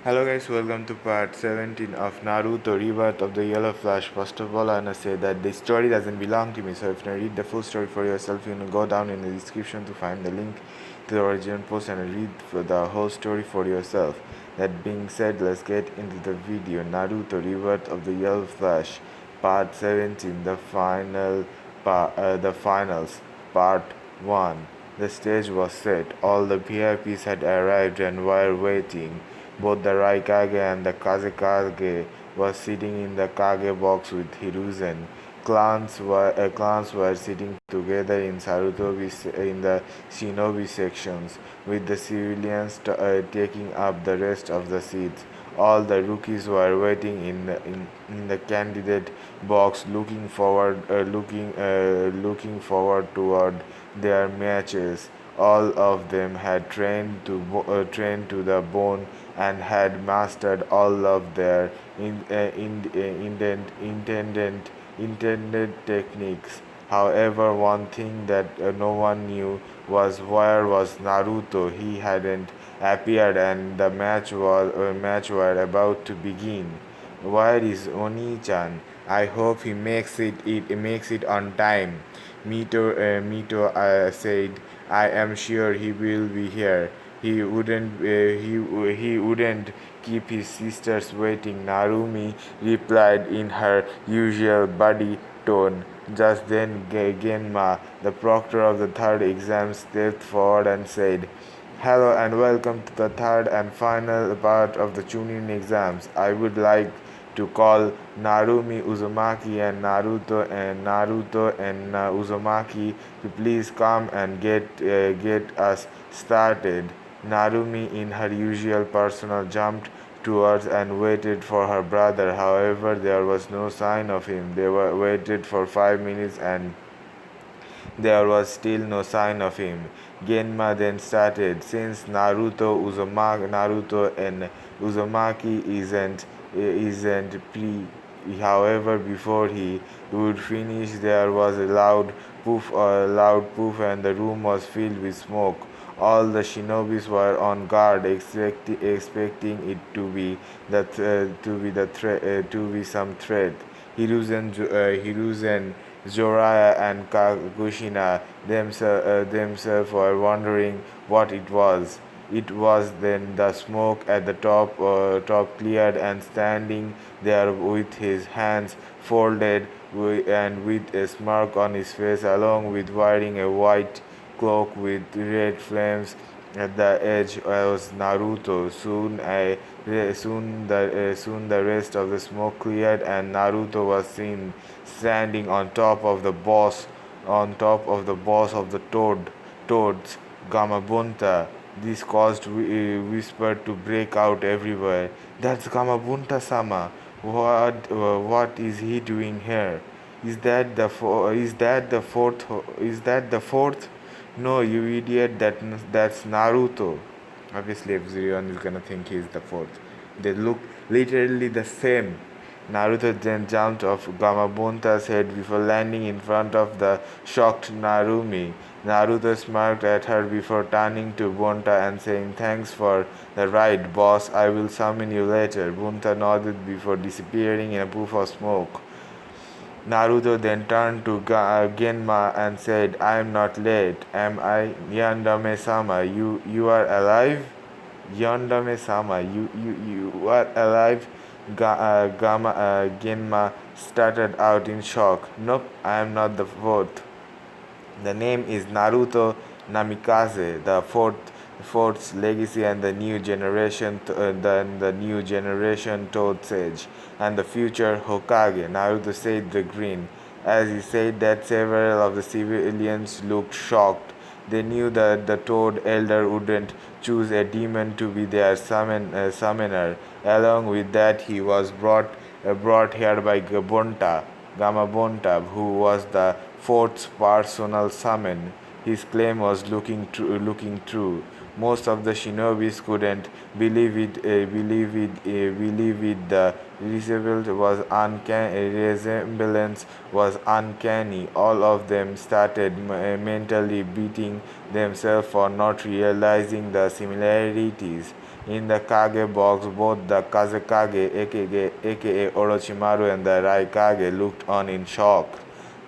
Hello guys, welcome to part 17 of Naruto Rebirth of the Yellow Flash. First of all, I wanna say that this story doesn't belong to me, so if you read the full story for yourself, you can go down in the description to find the link to the original post and read the whole story for yourself. That being said, let's get into the video. Naruto Rebirth of the Yellow Flash, part 17, the finals, part 1. The stage was set, all the VIPs had arrived and were waiting. Both the Raikage and the Kazekage were sitting in the Kage box with Hiruzen. Clans were sitting together in in the shinobi sections, with the civilians taking up the rest of the seats. All the rookies were waiting in the candidate box, looking forward toward their matches. All of them had trained to the bone and had mastered all of their intended techniques. However, one thing that no one knew was where was Naruto. He hadn't appeared, and the match were about to begin. Where is Oni-chan? I hope he makes it on time. Mito said, I am sure he will be here. He wouldn't keep his sisters waiting, Narumi replied in her usual buddy tone. Just then Genma, the proctor of the third exam, stepped forward and said, Hello and welcome to the third and final part of the Chunin exams. I would like to call Narumi Uzumaki and Uzumaki to please come and get us started. Narumi, in her usual persona, jumped towards and waited for her brother. However, there was no sign of him. They were waited for 5 minutes and there was still no sign of him. Genma then started. Since Naruto and Uzumaki isn't pre. However, before he would finish, there was a loud poof, and the room was filled with smoke. All the shinobis were on guard, expecting it to be some threat. Hiruzen, Joraya, and Kagushina themselves were wondering what it was. It was then the smoke at the top cleared, and standing there with his hands folded and with a smirk on his face, along with wearing a white cloak with red flames at the edge was Naruto. Soon the rest of the smoke cleared, and Naruto was seen standing on top of the boss of the toads, Gamabunta. This caused whisper to break out everywhere. That's Gamabunta-sama. What is he doing here? Is that the fourth? No, you idiot. That's Naruto. Obviously, everyone is gonna think he's the fourth. They look literally the same. Naruto then jumped off Gamabunta's head before landing in front of the shocked Narumi. Naruto smirked at her before turning to Bunta and saying, Thanks for the ride, boss. I will summon you later. Bunta nodded before disappearing in a puff of smoke. Naruto then turned to Genma and said, I am not late, am I? Yandame-sama, you are alive? Yandame-sama, you are alive? Genma started out in shock. Nope, I am not the fourth. The name is Naruto Namikaze, the fourth's legacy and the new generation, the new generation Toad Sage, and the future Hokage. Naruto said the grin. As he said that, several of the civilians looked shocked. They knew that the Toad Elder wouldn't choose a demon to be their summoner. Along with that, he was brought here by Gamabunta, who was the fourth personal summon. His claim was looking true. Most of the shinobis couldn't believe it. The resemblance was uncanny. All of them started mentally beating themselves for not realizing the similarities. In the Kage box, both the Kazekage, aka Orochimaru, and the Raikage looked on in shock.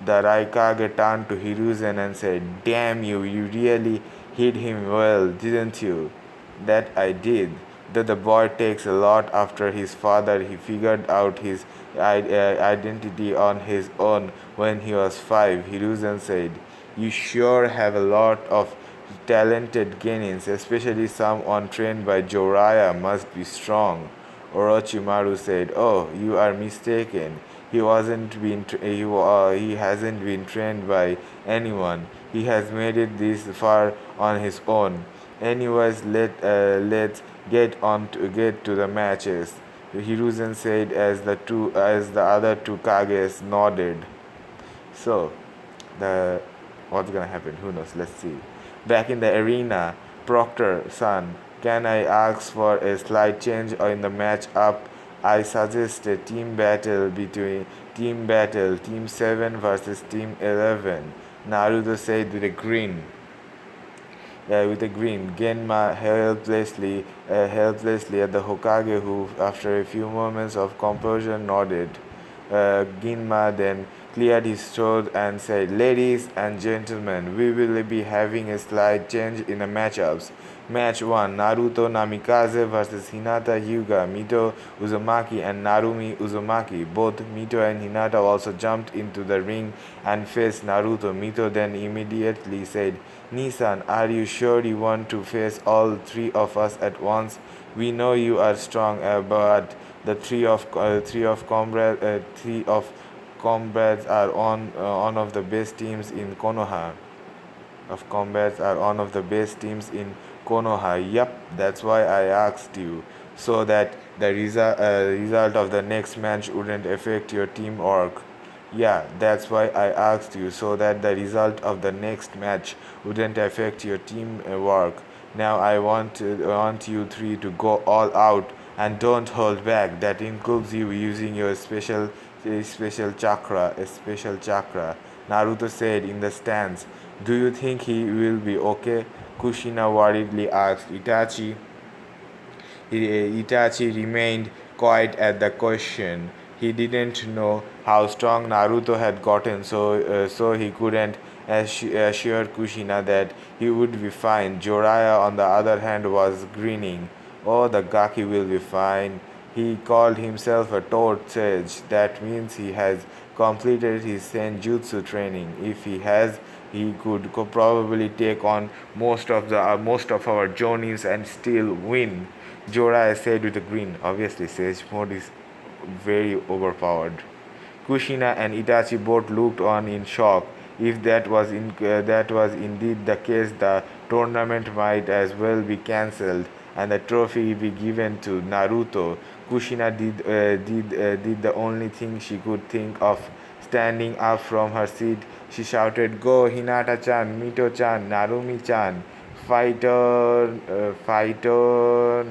The Raikage turned to Hiruzen and said, "Damn you, you really hit him well, didn't you?" "That I did. Though the boy takes a lot after his father, he figured out his identity on his own when he was 5, Hiruzen said. "You sure have a lot of talented genins, especially some untrained by Jiraiya must be strong," Orochimaru said. "Oh, you are mistaken. He hasn't been trained by anyone. He has made it this far on his own. Anyways, let's get to the matches," Hiruzen said as the other two Kages nodded. So, the what's gonna happen? Who knows? Let's see. Back in the arena, Proctor, son, can I ask for a slight change in the match up? I suggest a Team 7 versus Team 11. Naruto said with a grin. Genma helplessly at the Hokage, who, after a few moments of composure, nodded. Ginma then cleared his throat and said, "Ladies and gentlemen, we will be having a slight change in the matchups. Match 1, Naruto Namikaze vs Hinata Hyuga, Mito Uzumaki and Narumi Uzumaki. Both Mito and Hinata also jumped into the ring and faced Naruto. Mito then immediately said, "Nissan, are you sure you want to face all three of us at once? We know you are strong, but the three of comrades are one of the best teams in Konoha. Of combats are one of the best teams in Konoha. Yup, that's why I asked you, so that the result of the next match wouldn't affect your teamwork." "Yeah, that's why I asked you, so that the result of the next match wouldn't affect your teamwork. Now I want you three to go all out and don't hold back. That includes you using your special chakra," Naruto said in the stands. "Do you think he will be okay?" Kushina worriedly asked. Itachi remained quiet at the question. He didn't know how strong Naruto had gotten, so he couldn't assure Kushina that he would be fine. Jiraiya, on the other hand, was grinning. "Oh, the Gaki will be fine. He called himself a Toad Sage. That means he has completed his Senjutsu training. If he has, he could probably take on most of our Jonins and still win," Jorah said with a grin. Obviously, Sage mode is very overpowered. Kushina and Itachi both looked on in shock. If that was indeed the case, the tournament might as well be cancelled and the trophy be given to Naruto. Kushina did the only thing she could think of. Standing up from her seat, she shouted, "Go, Hinata-chan, Mito-chan, Narumi-chan, fighter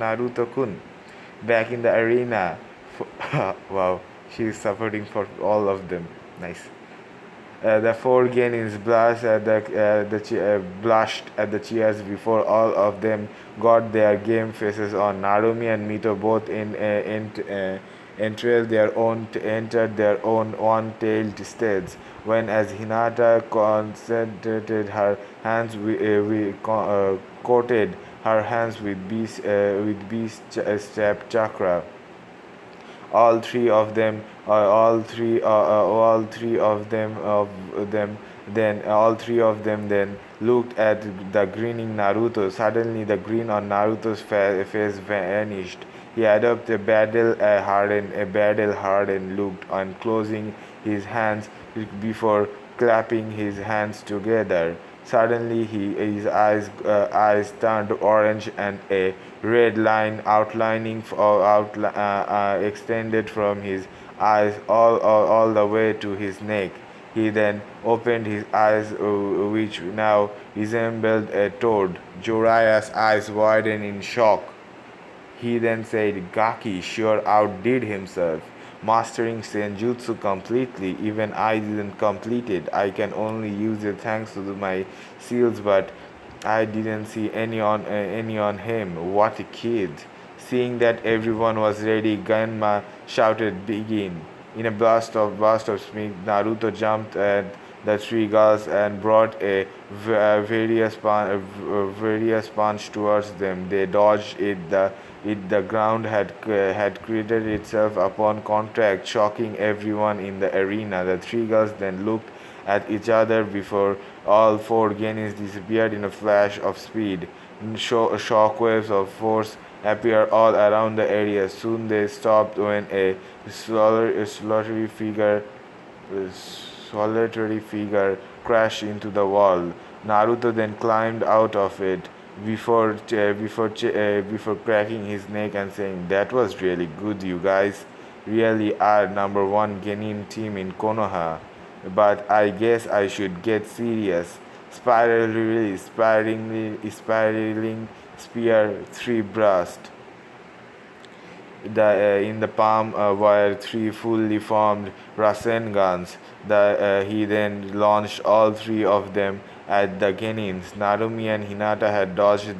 Naruto-kun." Back in the arena, wow, she is supporting for all of them. Nice. The four Genins blushed at the cheers before all of them got their game faces on. Narumi and Mito both entered their own one-tailed stage. When as Hinata concentrated her hands, coated her hands with beast step chakra. All three of them then looked at the grinning Naruto. Suddenly, the grin on Naruto's face vanished. He adopted a battle hardened look and closing his hands before clapping his hands together. Suddenly, his eyes turned orange and a red line extended from his eyes all the way to his neck. He then opened his eyes, which now resembled a toad. Jiraiya's eyes widened in shock. He then said, "Gaki sure outdid himself, mastering Senjutsu completely. Even I didn't complete it. I can only use it thanks to my seals, but I didn't see any on him. What a kid." Seeing that everyone was ready, Ganma shouted, "Begin!" In a burst of smoke, Naruto jumped at the three girls and brought a various punch towards them. They dodged it. The ground had created itself upon contact, shocking everyone in the arena. The three girls then looked at each other before all four Genis disappeared in a flash of speed. Shockwaves of force appeared all around the area. Soon they stopped when a solitary figure crashed into the wall. Naruto then climbed out of it before cracking his neck and saying, "That was really good. You guys really are number one genin team in Konoha. But I guess I should get serious." Spiraling spear three burst in the palm were three fully formed Rasengans. He then launched all three of them at the Genins. Narumi and Hinata had dodged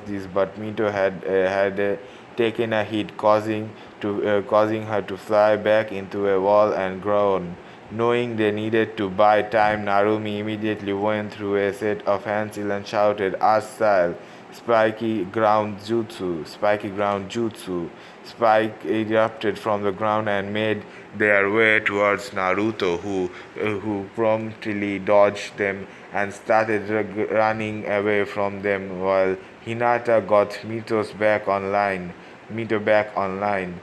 this, but Mito had taken a hit, causing her to fly back into a wall and groan. Knowing they needed to buy time, Narumi immediately went through a set of handsills and shouted, "Art style! Spiky ground jutsu." Spike erupted from the ground and made their way towards Naruto, who promptly dodged them and started running away from them while Hinata got Mito back online.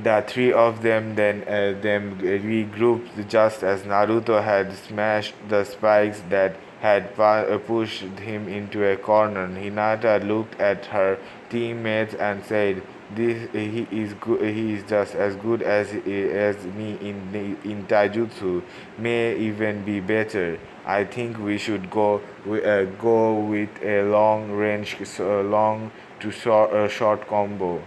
The three of them regrouped just as Naruto had smashed the spikes that had pushed him into a corner. Hinata looked at her teammates and said, He is just as good as me in taijutsu. May even be better. I think we should go with a long to short combo.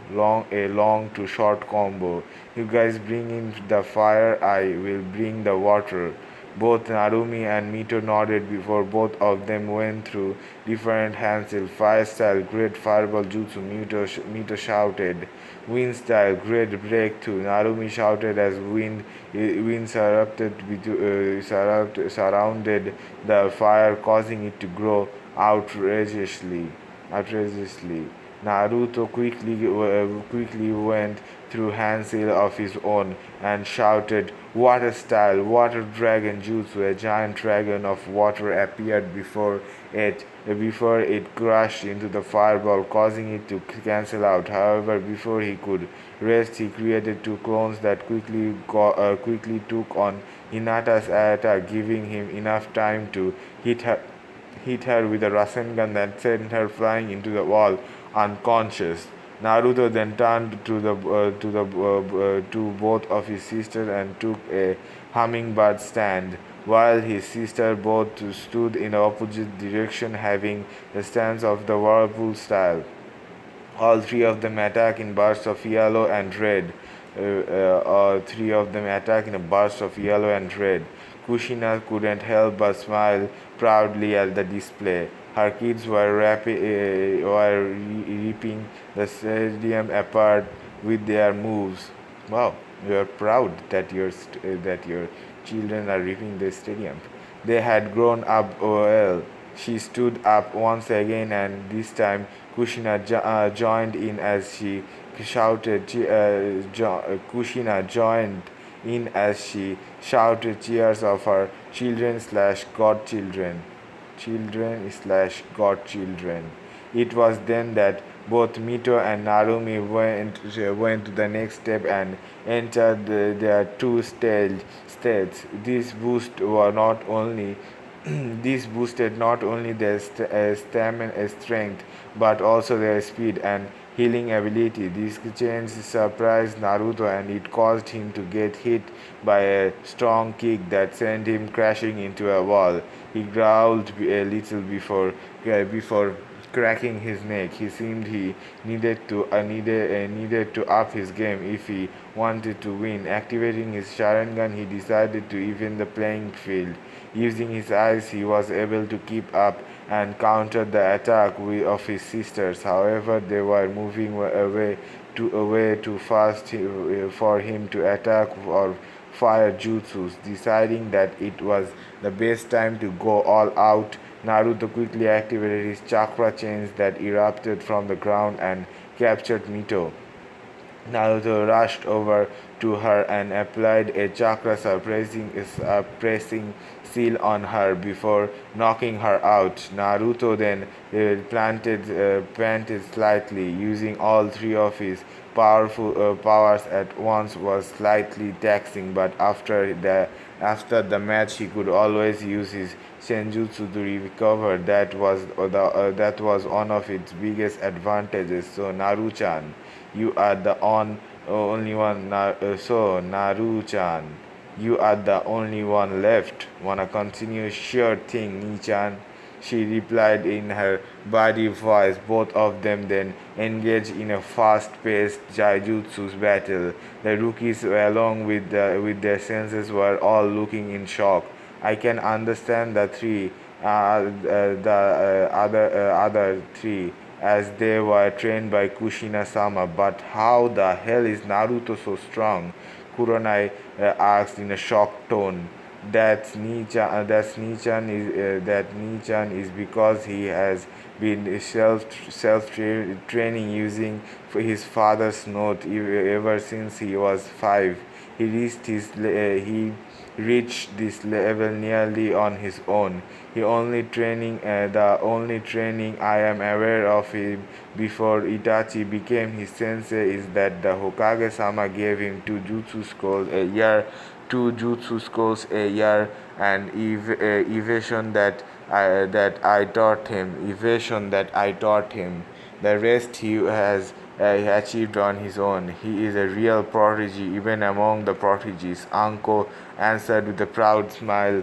You guys bring in the fire, I will bring the water." Both Narumi and Mito nodded before both of them went through different handles. Fire style, great fireball jutsu, Mito shouted. Wind style, great breakthrough, Narumi shouted as wind surrounded the fire, causing it to grow outrageously. Naruto quickly went through handsail of his own and shouted, "Water style, water dragon jutsu." A giant dragon of water appeared before it crashed into the fireball, causing it to cancel out. However, before he could rest, he created two clones that quickly took on Hinata's attack, giving him enough time to hit her with a Rasengan that sent her flying into the wall unconscious. Naruto then turned to both of his sisters and took a hummingbird stand, while his sisters both stood in opposite direction, having the stance of the whirlpool style. All three of them attack in bursts of yellow and red. All three of them attack in a burst of yellow and red. Kushina couldn't help but smile proudly at the display. Her kids were ripping the stadium apart with their moves. Wow, you are proud that your children are ripping the stadium. They had grown up well. She stood up once again, and this time Kushina joined in as she shouted. Kushina joined in as she shouted cheers of her children/godchildren. It was then that both Mito and Narumi went to the next step and entered their two states. This boosted not only their stamina strength but also their speed and healing ability. This change surprised Naruto and it caused him to get hit by a strong kick that sent him crashing into a wall. He growled a little before cracking his neck. He seemed he needed to up his game if he wanted to win. Activating his Sharingan, he decided to even the playing field. Using his eyes, he was able to keep up and countered the attack of his sisters. However, they were moving away too fast for him to attack or fire jutsus. Deciding that it was the best time to go all out, Naruto quickly activated his chakra chains that erupted from the ground and captured Mito. Naruto rushed over to her and applied a chakra suppressing seal on her before knocking her out. Naruto then planted slightly, using all three of his powerful powers at once was slightly taxing, but after the match he could always use his senjutsu to recover. That was one of its biggest advantages. So Naruchan, you are the only one. So Naru-chan, you are the only one left. Wanna continue? Sure thing, Ni-chan. She replied in her body voice. Both of them then engaged in a fast-paced Jaijutsu battle. The rookies, along with their senses, were all looking in shock. I can understand the other three as they were trained by Kushina-sama, but how the hell is Naruto so strong? Kuronai asked in a shocked tone. That Nichan is because he has been self training using his father's note ever since he was 5. He reached this level nearly on his own. The only training I am aware of him before Itachi became his sensei is that the Hokage-sama gave him two jutsu scrolls a year and evasion that I taught him. The rest he has achieved on his own. He is a real prodigy, even among the prodigies. Answered with a proud smile.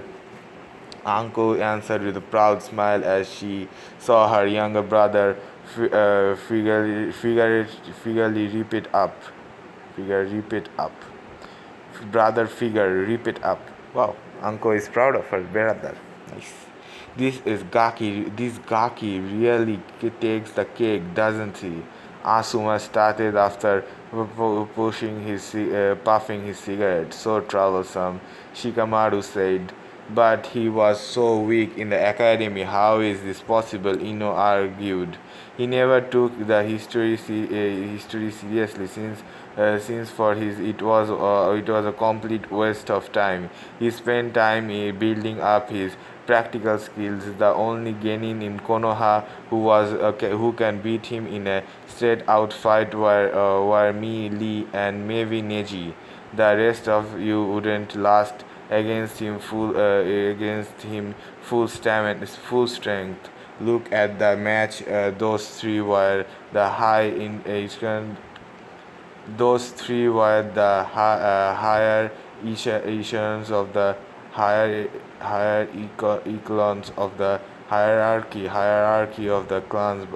Anko answered with a proud smile as she saw her younger brother figurely rip it up. Brother figure, rip it up. Wow, Anko is proud of her brother. Nice. This Gaki really takes the cake, doesn't he? Asuma started after puffing his cigarette. So troublesome, Shikamaru said. But he was so weak in the academy. How is this possible? Ino argued. He never took the history seriously since for his it was a complete waste of time. He spent time building up his practical skills. The only genin in Konoha who can beat him in a straight out fight were me, Lee, and maybe Neji. The rest of you wouldn't last full strength. Look at the match. Those three were the higher echelons of the higher echelons of the hierarchy of the class,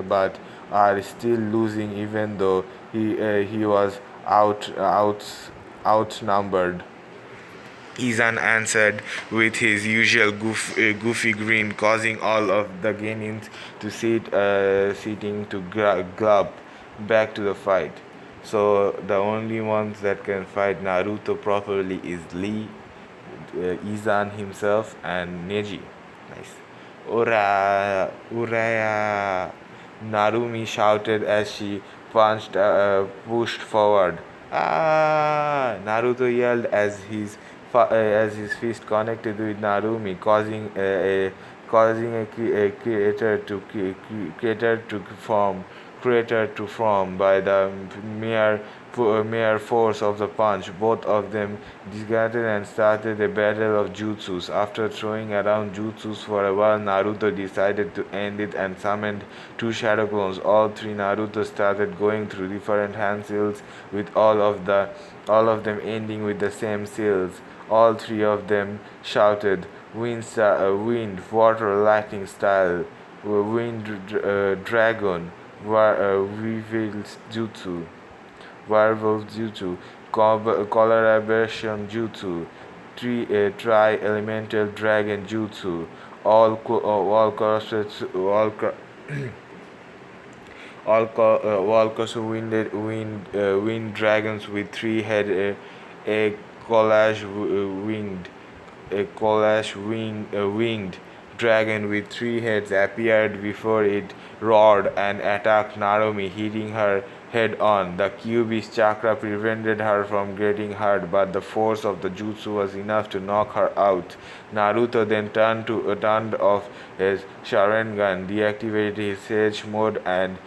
but are still losing even though he was outnumbered. Izan answered with his usual goofy grin, causing all of the genins to sitting to glub back to the fight. So the only ones that can fight Naruto properly is Lee, Izan himself, and Neji. Nice. Uraya! Narumi shouted as she pushed forward. Ah! Naruto yelled as his fist connected with Narumi, causing a crater to form by the mere force of the punch. Both of them discarded and started a battle of jutsus. After throwing around jutsus for a while, Naruto decided to end it and summoned two shadow clones. All three Naruto started going through different hand seals, with all of them ending with the same seals. All three of them shouted, wind, water, lightning style, wind dragon, werewolf jutsu, collaboration jutsu, tri-elemental dragon jutsu. all corrupted, Walkers wind dragons with three head, a collage winged winged dragon with three heads appeared before it roared and attacked Naruto, hitting her head on. The Kyuubi's chakra prevented her from getting hurt, but the force of the jutsu was enough to knock her out. Naruto then turned off his Sharingan, deactivated his Sage mode and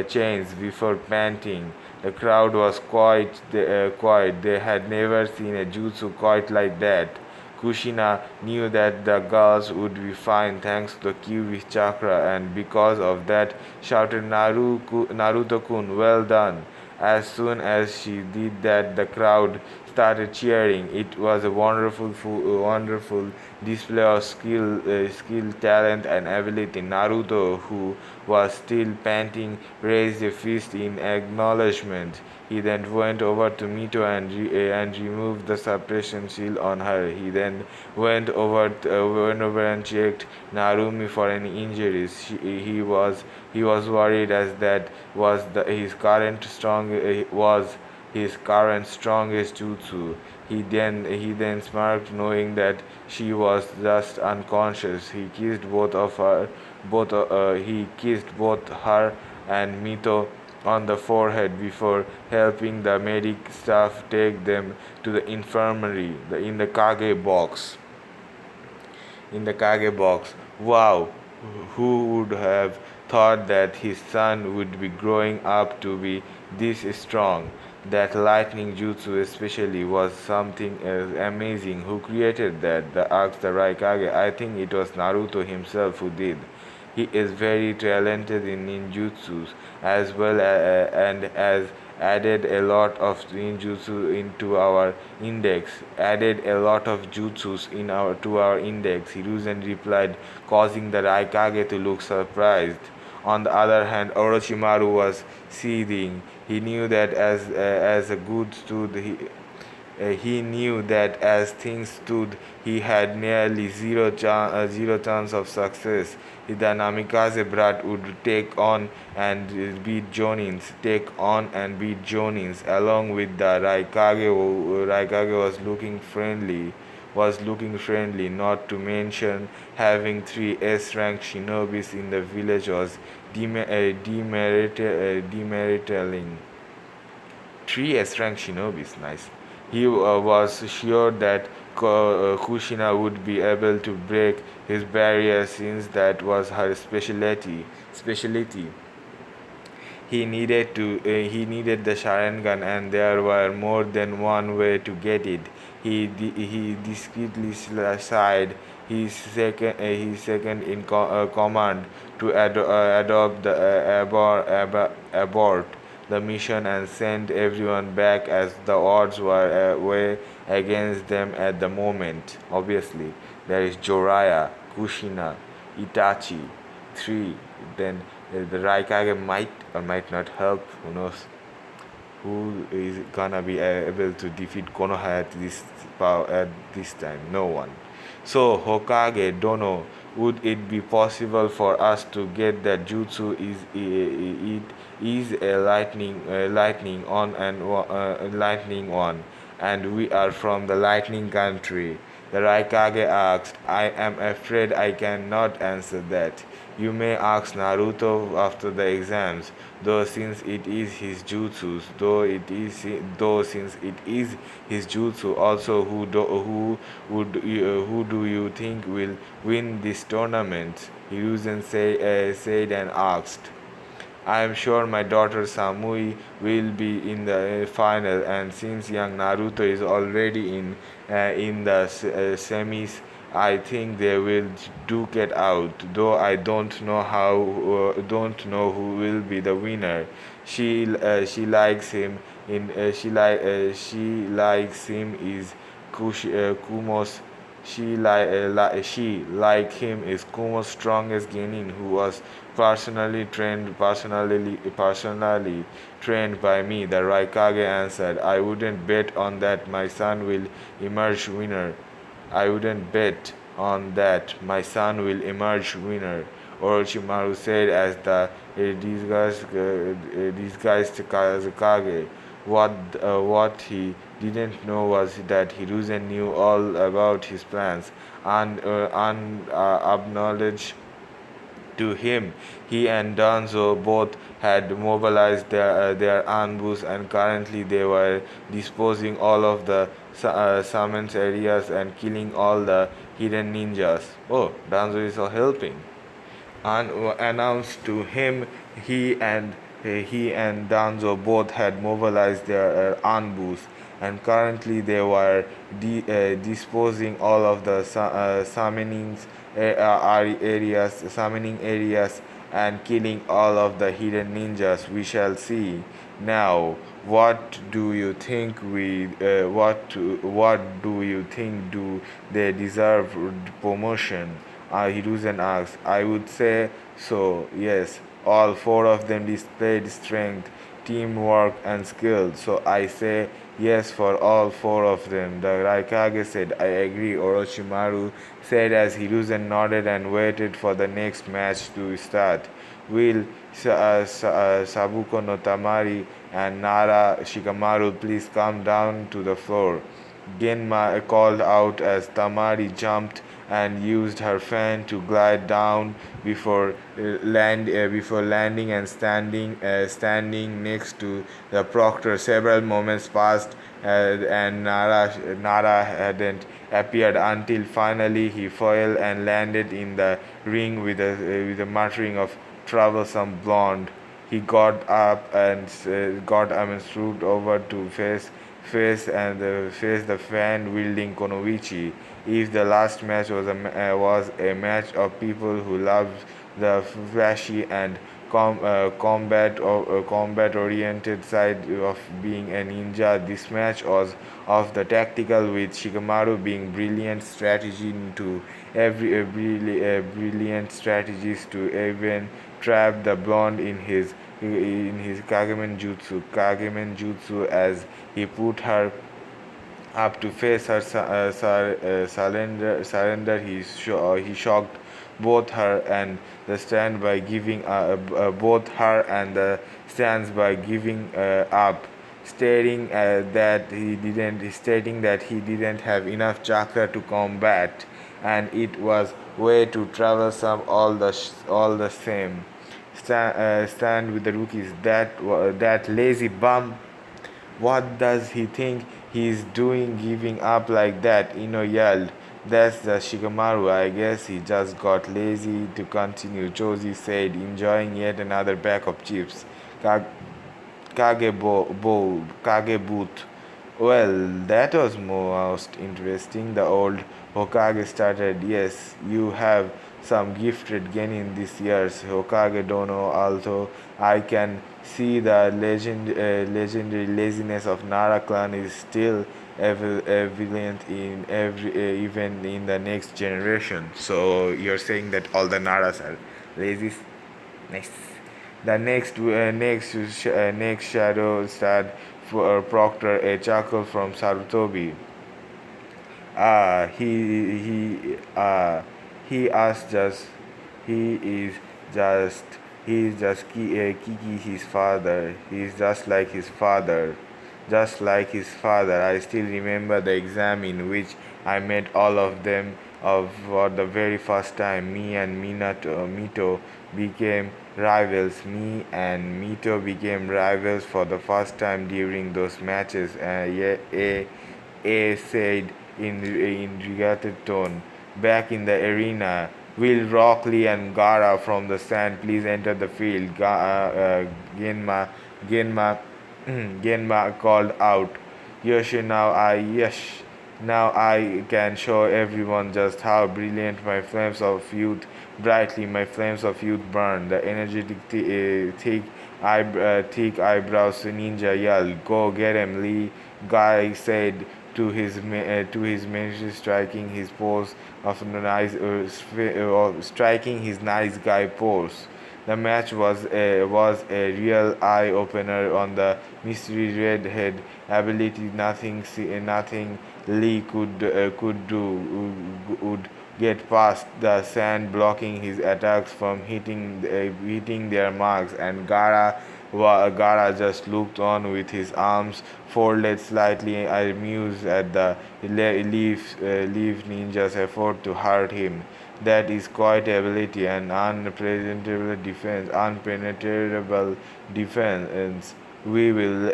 chains before panting. The crowd was quiet. They had never seen a jutsu quite like that. Kushina knew that the girls would be fine thanks to the Kyuubi's chakra, and because of that shouted Naruto-kun, well done. As soon as she did that, the crowd started cheering. It was a wonderful display of skill, talent, and ability. Naruto, who was still panting, raised a fist in acknowledgement. He then went over to Mito and removed the suppression shield on her. He then went over and checked Narumi for any injuries. He was worried as that was his current strongest jutsu. He then smirked, knowing that she was just unconscious. He kissed both her and Mito on the forehead before helping the medic staff take them to the infirmary in the Kage box. Wow, who would have thought that his son would be growing up to be this strong? That lightning jutsu especially was something amazing. Who created that? Asked the Raikage. I think it was Naruto himself who did. He is very talented in ninjutsus as well and has added a lot of ninjutsu into our index. Added a lot of jutsus in our to our index. Hiruzen replied, causing the Raikage to look surprised. On the other hand, Orochimaru was seething. He knew that as a good stud, he knew that as things stood, he had nearly zero chance of success. The Namikaze brat would take on and beat Jonins, along with the Raikage. Raikage was looking friendly, not to mention having three S-rank shinobis in the village was demeritaling. Three S-rank shinobis, nice. He was sure that Kushina would be able to break his barrier since that was her specialty. He needed the Sharingan, and there were more than one way to get it. He discreetly sighed. His second in command to adopt the abort the mission and send everyone back as the odds were way against them at the moment. Obviously, there is Joraya, Kushina, Itachi, three. Then the Raikage might or might not help. Who knows? Who is gonna be able to defeat Konoha at this time? No one. So Hokage Dono, would it be possible for us to get that jutsu? Is a lightning on and lightning one, and we are from the lightning country. The Raikage asked. I am afraid I cannot answer that. You may ask Naruto after the exams, though since it is his jutsu, though since it is his jutsu also who do you think will win this tournament? Hiruzen said and asked. I am sure my daughter Samui will be in the final, and since young Naruto is already in the semis, I think they will duke it out. Though I don't know who will be the winner. She likes him in she likes him is Kumo's she, like him, is Kumo's strongest genin, who was personally trained by me. The Raikage answered, I wouldn't bet on that my son will emerge winner. I wouldn't bet on that. My son will emerge winner, Orochimaru said as the disguised Kazekage. What he didn't know was that Hiruzen knew all about his plans, and acknowledged to him. He and Danzo both had mobilized their ambush, and currently they were disposing all of the summons areas and killing all the hidden ninjas. Oh, Danzo is helping. And announced to him he and Danzo both had mobilized their ambush, and currently they were disposing all of the summoning areas and killing all of the hidden ninjas. We shall see. Now, what do you think? Do they deserve promotion? Hiruzen asks. I would say so, yes. All four of them displayed strength, teamwork, and skill. So I say yes for all four of them. The Raikage said, I agree. Orochimaru said as Hiruzen nodded and waited for the next match to start. Will Sabuko no Tamari and Nara Shikamaru please come down to the floor? Genma called out as Tamari jumped and used her fan to glide down before landing and standing next to the proctor. Several moments passed, and Nara hadn't appeared until finally he fell and landed in the ring with a muttering of troublesome blonde. He got up and swooped over to face the fan wielding Konoichi. If the last match was a match of people who loved the flashy and combat oriented side of being a ninja, this match was of the tactical, with Shikamaru being brilliant strategies to even trap the blonde in his Kagemen jutsu as he put her up to face her surrender. He shocked both her and the stand by giving both her and the stands by giving up, stating that he didn't have enough chakra to combat, and it was way too troublesome all the same. Stand with the rookies. That lazy bum. What does he think he's doing giving up like that? Ino yelled. That's the Shikamaru. I guess he just got lazy to continue, Josie said, enjoying yet another bag of chips. Kage boot. Well, that was most interesting. The old Hokage started. Yes, you have some gifted genin this year's Hokage Dono. Although I can see the legendary laziness of Nara clan is still evident in even in the next generation. So you're saying that all the Naras are lazy? Nice. The next shadow starred for Proctor, a chuckle from Sarutobi. Ah, he asked just he is just Kiki his father. He's just like his father. I still remember the exam in which I met all of them for the very first time. Mito became rivals. Me and Mito became rivals for the first time during those matches. A said in regretted tone. Back in the arena, Will Rockley and Gara from the stand please enter the field? Genma Genma called out. Now I can show everyone just how brilliant my flames of youth burn. The energetic, thick eyebrows ninja yelled, "Go get him, Lee!" Guy said to his minister, striking his nice guy pose. The match was a real eye opener on the mystery redhead ability. Nothing Lee could do get past the sand, blocking his attacks from hitting their marks, and Gara just looked on with his arms folded slightly, amused at the leaf ninja's effort to hurt him. That is quite ability and unpenetrable defense. We will,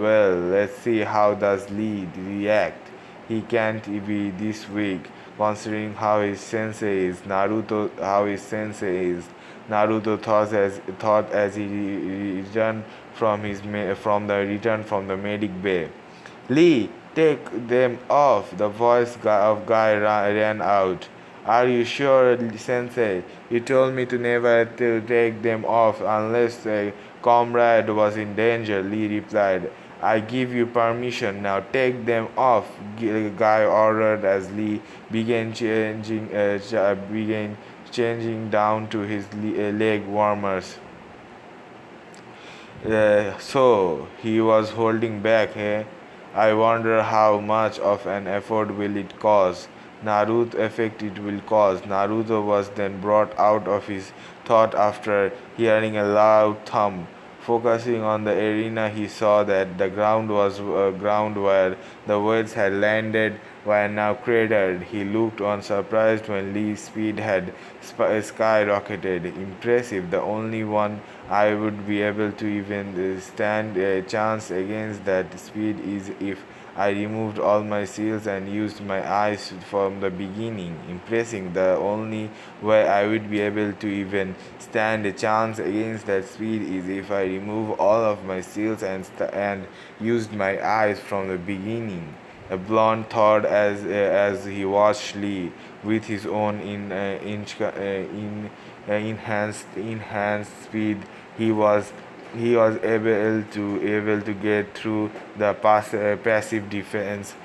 well, let's see how does Lee react. He can't be this weak, considering how his sensei is. Naruto thought as he returned from the return from the medic bay. Lee, take them off. The voice of Guy ran out. Are you sure, Sensei? You told me to never to take them off unless a comrade was in danger, Lee replied. I give you permission. Now take them off, Guy ordered as Lee began changing down to his leg warmers. So he was holding back, eh? I wonder how much of an effort will it cause. Naruto effect it will cause. Naruto was then brought out of his thought after hearing a loud thump. Focusing on the arena, he saw that the ground was ground where the words had landed were now cratered. He looked on surprised when Lee's speed had skyrocketed. Impressive. The only one I would be able to even stand a chance against that speed is if I removed all my seals and used my eyes from the beginning. Impressing. The only way I would be able to even stand a chance against that speed is if I remove all of my seals and used my eyes from the beginning. A blonde thought as he watched Lee with his own enhanced speed. He was able to get through the passive defense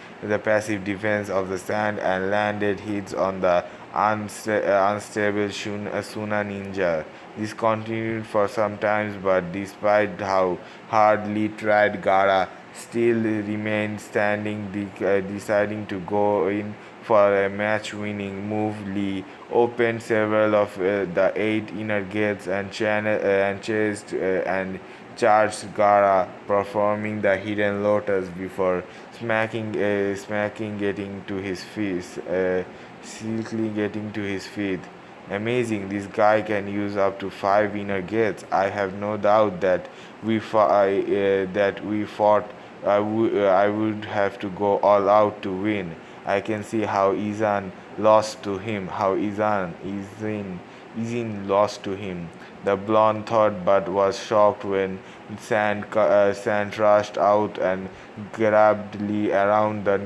of the sand and landed hits on the unstable Suna ninja. This continued for some time, but despite how hard Lee tried, Gara still remained standing, deciding to go in for a match-winning move. Lee opened several of the 8 inner gates and chased and charged Gara, performing the hidden lotus before smacking getting to his feet, silkly getting to his feet. Amazing, this guy can use up to 5 inner gates. I have no doubt that we fought. I would have to go all out to win. I can see how Izan lost to him. Izin lost to him. The blonde thought, but was shocked when Sand rushed out and grabbed Lee around the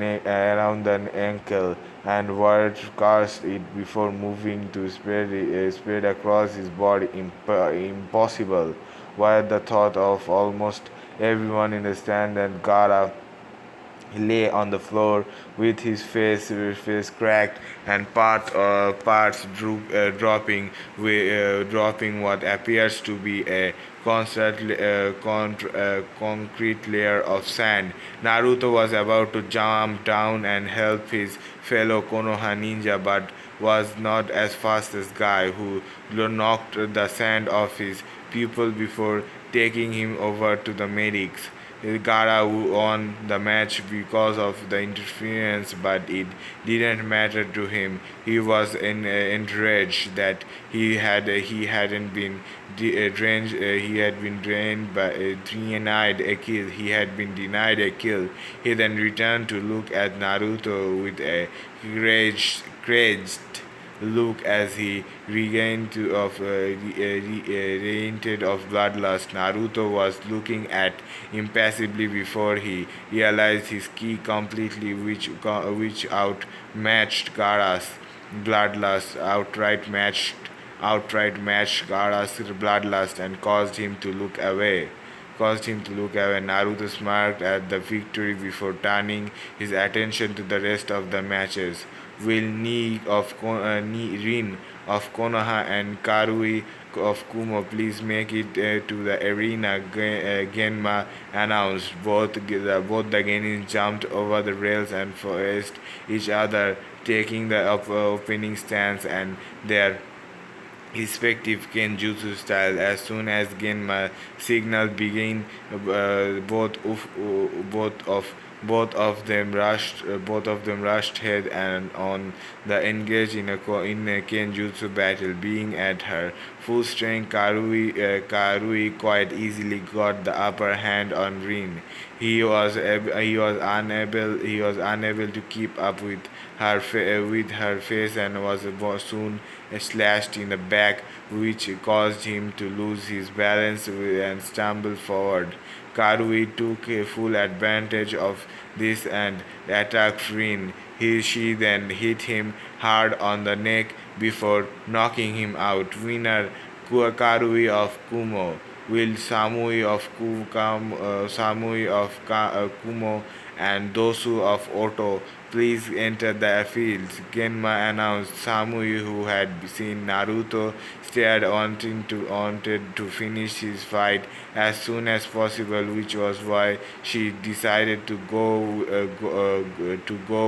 ankle and word cursed it before moving to spread across his body. Impossible. Why the thought of almost everyone in the stand and Gara he lay on the floor with his face cracked and parts dropping what appears to be a concrete layer of sand. Naruto was about to jump down and help his fellow Konoha ninja, but was not as fast as Guy, who knocked the sand off his pupil before taking him over to the medics. Gara won the match because of the interference, but it didn't matter to him. He was enraged that he hadn't been drained. He had been drained by denied a kill. He had been denied a kill. He then returned to look at Naruto with a crazed look as he regained of bloodlust. Naruto was looking at impassively before he realized his key completely, which outmatched Gaara's bloodlust, outright matched Gaara's bloodlust, and caused him to look away. Naruto smirked at the victory before turning his attention to the rest of the matches. Will Rin of Konoha and Karui Kumo, please make it to the arena, Genma announced. Both the Genin jumped over the rails and faced each other, taking the opening stance and their respective Genjutsu style. As soon as Genma signal began, both of both of them rushed head and on the engage in a Kenjutsu battle. Being at her full strength, Karui quite easily got the upper hand on Rin. He was unable to keep up with with her face and was soon slashed in the back, which caused him to lose his balance and stumble forward. Karui took a full advantage of this and attacked Rin. She then hit him hard on the neck before knocking him out. Winner Karui of Kumo will Samui of Kumo and Dosu of Oto please enter the fields. Genma announced. Samui, who had seen Naruto, wanted to finish his fight as soon as possible, which was why she decided to go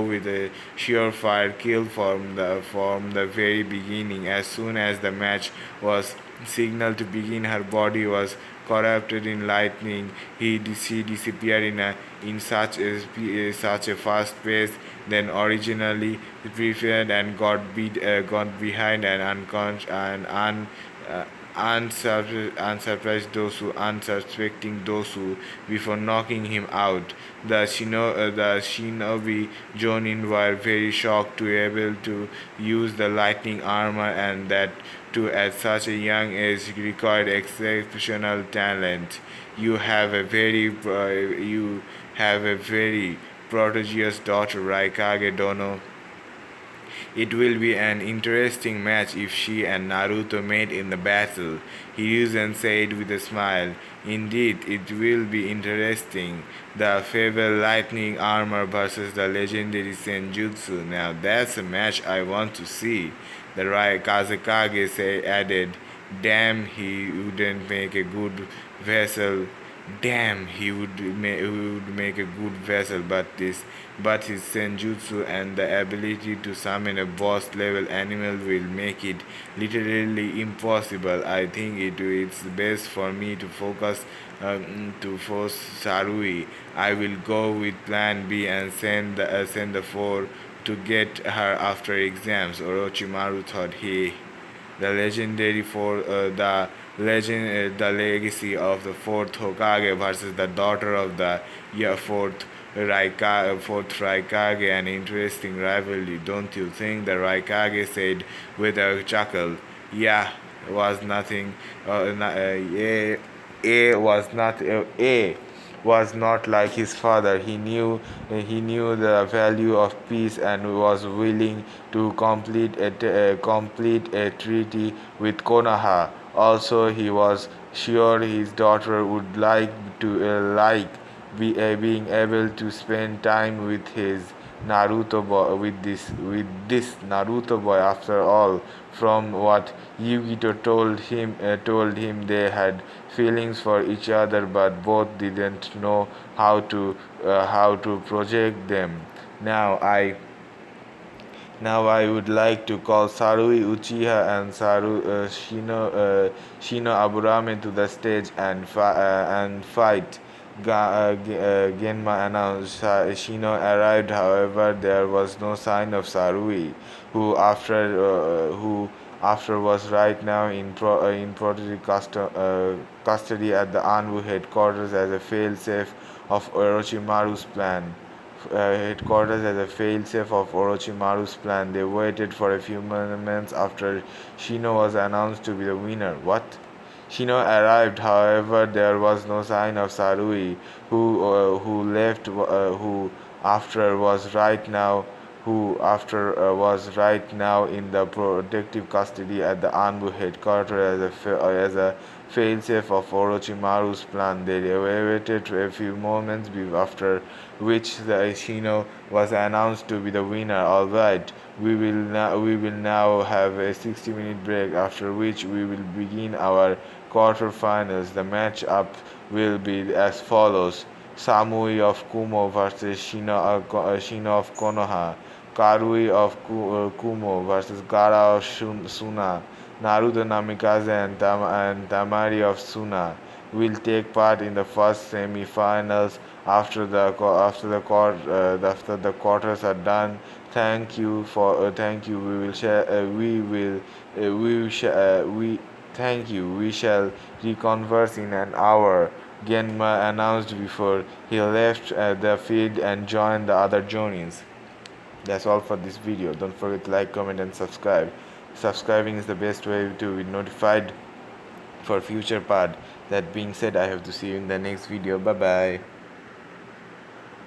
with a surefire kill from the very beginning. As soon as the match was signaled to begin, her body was corrupted in lightning. She disappeared in such a fast pace than originally prepared and got behind an unconscious and unsuspecting Dosu before knocking him out. The shinobi Jonin were very shocked to able to use the lightning armor, and that too at such a young age required exceptional talent. You have a very prodigious daughter, Raikage Dono. It will be an interesting match if she and Naruto meet in the battle, Hiruzen said with a smile. Indeed, it will be interesting. The Fable Lightning Armor versus the legendary Senjutsu. Now that's a match I want to see. The Rai Kazekage added, Damn, he wouldn't make a good vessel. Damn, he would make a good vessel, but his senjutsu and the ability to summon a boss level animal will make it literally impossible. I think it's best for me to focus to force Sarui. I will go with Plan B and send the four to get her after exams. Orochimaru thought he the legendary for the legacy of the fourth Hokage versus the daughter of the fourth Raikage, an interesting rivalry, don't you think? The Raikage said with a chuckle. Yeah, was nothing. A was not A was not like his father. He knew the value of peace and was willing to complete a treaty with Konoha. Also, he was sure his daughter would being able to spend time with his with this Naruto boy. After all, from what Yugito told him they had feelings for each other, but both didn't know how to project them. Now I now I would like to call Sarui Uchiha and Shino Aburame to the stage and fight. Genma announced. Shino arrived, however, there was no sign of Sarui, who after was right now in protective custody at the Anbu headquarters as a failsafe of Orochimaru's plan. They waited for a few moments after Shino was announced to be the winner. What? Shino arrived, however, there was no sign of Sarui, who after was right now was right now in the protective custody at the Anbu headquarters as a failsafe of Orochimaru's plan. They waited a few moments after which the Shino was announced to be the winner. All right, We will now have a 60-minute break, after which we will begin our quarterfinals. The matchup will be as follows: Samui of Kumo versus Shina of Konoha, Karui of Kumo versus Gara of Suna, Naruto Namikaze and Tamari of Suna will take part in the first semi-finals. After the quarters are done, thank you. We will share. We shall we thank you. We shall reconverse in an hour. Genma announced before he left the field and joined the other Jonians. That's all for this video. Don't forget to like, comment, and subscribe. Subscribing is the best way to be notified for future part. That being said, I have to see you in the next video. Bye bye.